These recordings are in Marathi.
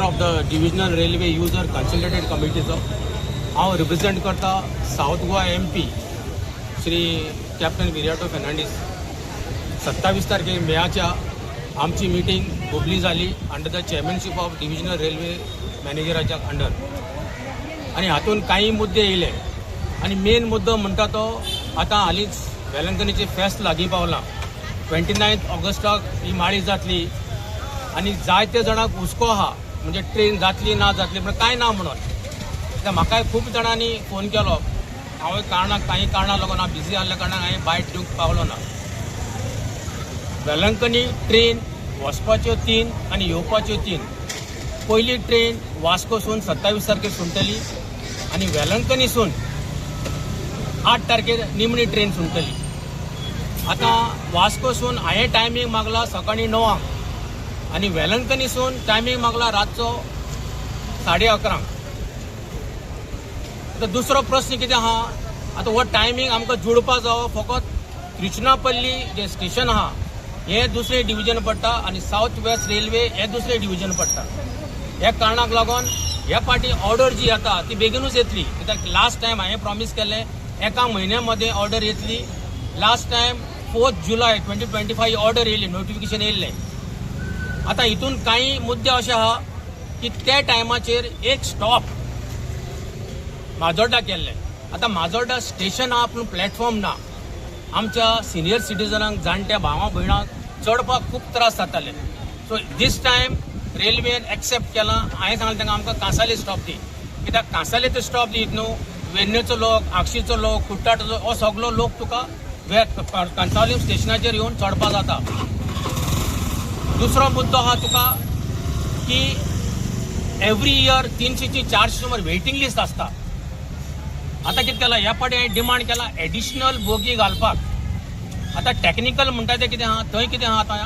Of the divisional railway user consultative कमिटीचो हांव रिप्रेझेंट करता south Goa MP Shri captain Viriato Fernandes. 27 तारखेर मेच्या आमची मिटींग बोबली जाली under the chairmanship of divisional railway मॅनेजराच्या अंडर आणि हातून काही मुद्दे येयले आणि मेन मुद्दो म्हणटा तो आतां हालींच वेलंकनीचे फेस्त लागीं पावलां. 29 ऑगस्टाक ही माळी जातली आणि जायते जाणांक हुस्को आहा म्हणजे ट्रेन जातली ना जातली पण कांय ना म्हणून म्हाका खूब जाणांनी फोन केलो. हांव काही कारणां लागून हांव बिजी आसल्या कारणान हांवें बायट दिवंक पावलो ना. वेलंकनी ट्रेन वचपाच्यो 3 आनी येवपाच्यो 3. पयली ट्रेन वास्कोसून 27 तारखेर सुटली आणि वेलंकनीसून 8 तारखेर निमणी ट्रेन सुटली. आतां वास्कोसून हांवें टायमींग मागला सकाळी 9 आणि वेलंकनीसून टायमींग मागला रातचो 11:30. आता दुसरो प्रश्न कितें आहा, आता हो टायमींग आमकां जुळपा जावो फकत त्रिचनापल्ली जे स्टेशन आहा हे दुसरे डिव्हिजन पडटा आणि साऊथ वेस्ट रेल्वे हे दुसरे डिव्हिजन पडटा. ह्या कारणाक लागून ह्या पाटी ऑर्डर जी येता ती बेगीनूच येतली. कित्याक लास्ट टायम हांवें प्रॉमिस केलें एका म्हयन्यामध्ये ऑर्डर येतली. लास्ट टायम 4 जुलय 2025 ऑर्डर येयली, नोटिफिकेशन येयल्लें. आता हितून काही मुद्दे असे आहा की त्या टायमाचेर एक स्टॉप माजोड्डा केल्ले. आता माजोड्डा स्टेशन आहा पूण प्लॅटफॉर्म ना. आमच्या सिनियर सिटीजनांक जाणट्या भावां भयणांक चडपाक खूब त्रास जाताले. सो दीस टायम रेल्वेन एक्सेप्ट केलां. हांवें सांगलें तांकां आमकां कांसाले स्टॉप दी, कित्याक कांसाले तो स्टॉप दीत न्हू. वेर्णेचो लोक, आक्षीचो लोक, कुट्टाटचो हो सगळो लोक तुका कांसावलीम स्टेशनाचेर येवन चडपा जाता. दुसरो मुद्दो हा तुका की एवरी इयर 300 ची 400 सुमार वेटिंग लिस्ट आसता. आता कितें केला ह्या फाटी हांवें डिमांड केला एडिशनल बोगी घालपाक. आता टॅक्निकल म्हणटा ते कितें आहा थंय कितें आहा आतां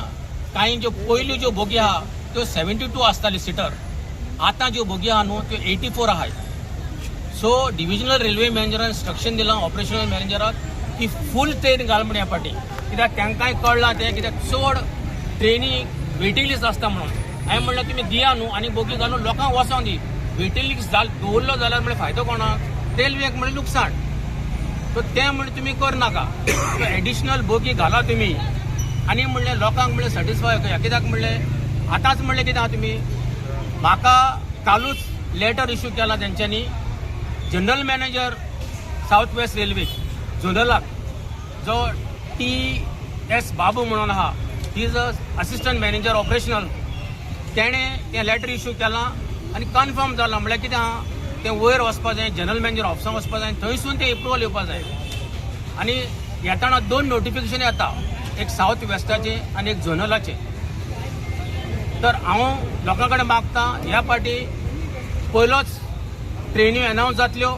कांय ज्यो पयल्यो ज्यो बोगी आहा त्यो 72 आसताली सिटर. आतां ज्यो बोगी आहा न्हू त्यो 84 आहाय. सो डिव्हिजनल रेल्वे मॅनेजरान इंस्ट्रक्शन दिलां ऑपरेशनल मॅनेजराक की फूल ट्रेन घाल म्हण ह्या फाटी. कित्याक तांकांय कळलां तें कित्याक चड ट्रेनी वेटिंग लिस्ट आसता म्हणून. हांवें म्हणलें तुमी दिया न्हू आनी बोगी घालून लोकांक वचोंक दी. वेटिंग लिस्ट दवरलो जाल्यार म्हणजे फायदो कोणाक, रेल्वेक म्हणजे लुकसाण. सो तें म्हणजे तुमी करनाका. एडिशनल बोगी घाला तुमी आनी म्हणलें लोकांक म्हणलें सॅटिस्फाय करया. कित्याक म्हणलें आतांच म्हणलें कितें आहा तुमी म्हाका कालूच लेटर इश्यू केला तेंच्यांनी general manager south west railway झोनलाक जो TS बाबू म्हणून आहा. He is a assistant manager operational. तेणें तें लेटर इश्यू केलां आनी कन्फर्म जालां. म्हळ्यार कितें आहा तें वयर वचपा जाय, जनरल मॅनेजर ऑफिसांत वचपा जाय, थंयसून तें एप्रुवल येवपा जाय. आनी येताना 2 नोटिफिकेशन येता, एक साऊथ वेस्टाचें आनी एक झोनलाचें. तर हांव लोकां कडेन मागतां ह्या फाटी पयलोच ट्रेन्यो अनावन्स जातल्यो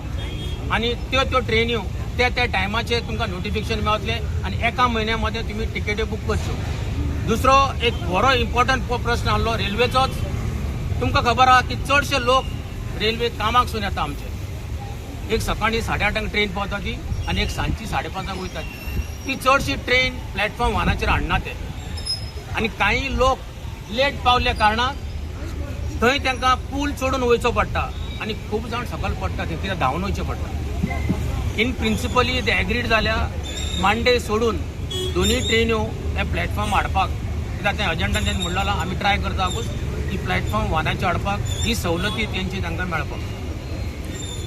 आनी त्यो ट्रेन्यो त्या टायमाचेर तुमकां नोटिफिकेशन मेळटलें आनी एका म्हयन्या मध्ये तुमी टिकेट्यो बूक करच्यो. दुसरो एक बरो इम्पॉर्टंट प्रश्न आसलो रेल्वेचोच. तुमकां खबर आहा की चडशे लोक रेल्वे कामाक सून येता आमचे. एक सकाळी 8:30 ट्रेन पावता ती आनी एक सांजची 5:30 वयता ती चडशी ट्रेन प्लॅटफॉर्म 1 हाडना ते. आनी काही लोक लेट पावल्या कारणान थंय तांकां पूल चडून वयचो पडटा आनी खूब जाण सकयल पडटा ते कित्याक धांवन वयचें पडटा. इन प्रिंसिपली ते एग्रीड जाल्या मांडे सोडून दोनूय ट्रेन्यो त्या प्लॅटफॉर्म हाडपाक. कित्याक ते एजंटान तेणी म्हणलें आमी ट्राय करता ती प्लॅटफॉर्म 1 हाडपाक ही सवलती तेंची तांकां मेळपाक.